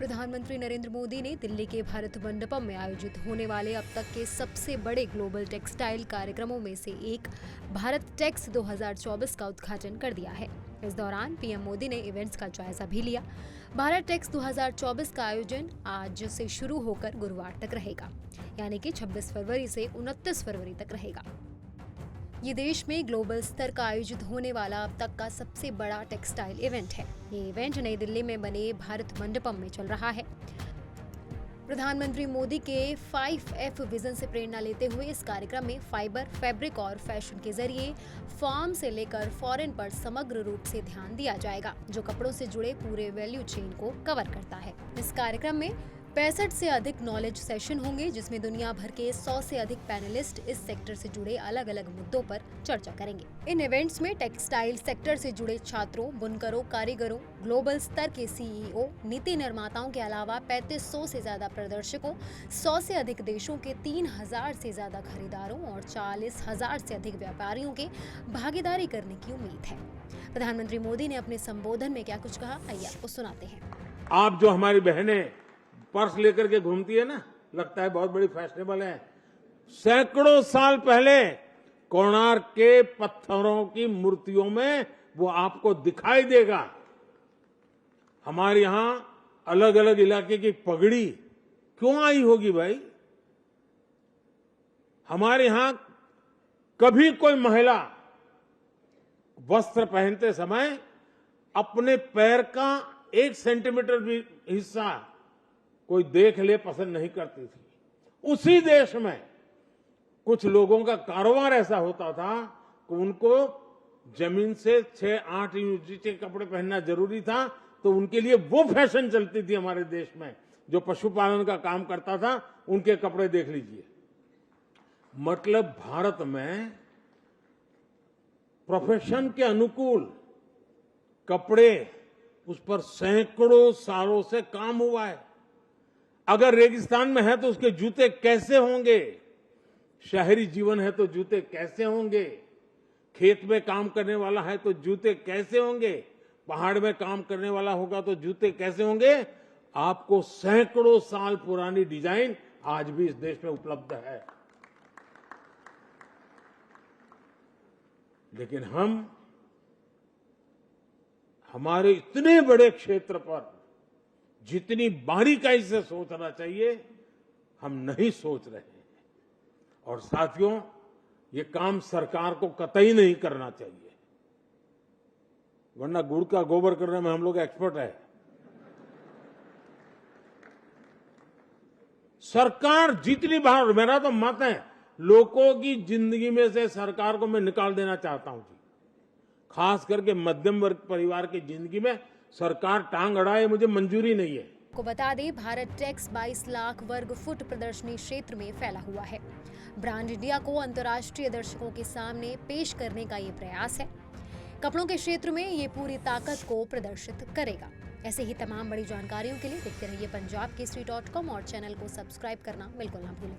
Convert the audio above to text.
प्रधानमंत्री नरेंद्र मोदी ने दिल्ली के भारत मंडपम में आयोजित होने वाले अब तक के सबसे बड़े ग्लोबल टेक्सटाइल कार्यक्रमों में से एक भारत टेक्स 2024 का उद्घाटन कर दिया है। इस दौरान पीएम मोदी ने इवेंट्स का जायजा भी लिया। भारत टेक्स 2024 का आयोजन आज से शुरू होकर गुरुवार तक रहेगा, यानी कि 26 फरवरी से 29 फरवरी तक रहेगा। ये देश में ग्लोबल स्तर का आयोजित होने वाला अब तक का सबसे बड़ा टेक्सटाइल इवेंट है। ये इवेंट नई दिल्ली में बने भारत मंडपम में चल रहा है। प्रधानमंत्री मोदी के 5F विजन से प्रेरणा लेते हुए इस कार्यक्रम में फाइबर, फैब्रिक और फैशन के जरिए फार्म से लेकर फॉरेन पर समग्र रूप से ध्यान दिया जाएगा, जो कपड़ों से जुड़े पूरे वैल्यू चेन को कवर करता है। इस कार्यक्रम में 65 से अधिक नॉलेज सेशन होंगे, जिसमें दुनिया भर के 100 से अधिक पैनलिस्ट इस सेक्टर से जुड़े अलग अलग मुद्दों पर चर्चा करेंगे। इन इवेंट्स में टेक्सटाइल सेक्टर से जुड़े छात्रों, बुनकरों, कारीगरों, ग्लोबल स्तर के सीईओ, नीति निर्माताओं के अलावा 3500 से ज्यादा प्रदर्शकों, 100 से अधिक देशों के 3000 से ज्यादा खरीदारों और 40,000 से अधिक व्यापारियों के भागीदारी करने की उम्मीद है। प्रधानमंत्री मोदी ने अपने संबोधन में क्या कुछ कहा, आइए आपको सुनाते हैं। आप जो हमारी बहनें पर्स लेकर के घूमती है ना, लगता है बहुत बड़ी फैशनेबल है। सैकड़ों साल पहले कोणार्क के पत्थरों की मूर्तियों में वो आपको दिखाई देगा। हमारे यहां अलग अलग इलाके की पगड़ी क्यों आई होगी भाई? हमारे यहां कभी कोई महिला वस्त्र पहनते समय अपने पैर का 1 सेंटीमीटर भी हिस्सा कोई देख ले पसंद नहीं करती थी। उसी देश में कुछ लोगों का कारोबार ऐसा होता था कि उनको जमीन से 6-8 इंच नीचे कपड़े पहनना जरूरी था, तो उनके लिए वो फैशन चलती थी हमारे देश में। जो पशुपालन का काम करता था, उनके कपड़े देख लीजिए। मतलब भारत में प्रोफेशन के अनुकूल कपड़े, उस पर सैकड़ों सालों से काम हुआ है। अगर रेगिस्तान में है तो उसके जूते कैसे होंगे? शहरी जीवन है तो जूते कैसे होंगे? खेत में काम करने वाला है तो जूते कैसे होंगे? पहाड़ में काम करने वाला होगा तो जूते कैसे होंगे? आपको सैकड़ों साल पुरानी डिजाइन आज भी इस देश में उपलब्ध है। लेकिन हम हमारे इतने बड़े क्षेत्र पर जितनी बारीकाई से सोचना चाहिए, हम नहीं सोच रहे हैं। और साथियों, ये काम सरकार को कतई नहीं करना चाहिए, वरना गुड़ का गोबर करने में हम लोग एक्सपर्ट है। सरकार जितनी बार, मेरा तो मत है, लोगों की जिंदगी में से सरकार को मैं निकाल देना चाहता हूं जी। खास करके मध्यम वर्ग परिवार की जिंदगी में सरकार टांग अड़ाए, मुझे मंजूरी नहीं है। को बता दें, भारत टेक्स 22 लाख वर्ग फुट प्रदर्शनी क्षेत्र में फैला हुआ है। ब्रांड इंडिया को अंतर्राष्ट्रीय दर्शकों के सामने पेश करने का ये प्रयास है। कपड़ों के क्षेत्र में ये पूरी ताकत को प्रदर्शित करेगा। ऐसे ही तमाम बड़ी जानकारियों के लिए देखते रहिए punjabkesari.com और चैनल को सब्सक्राइब करना बिल्कुल ना भूलें।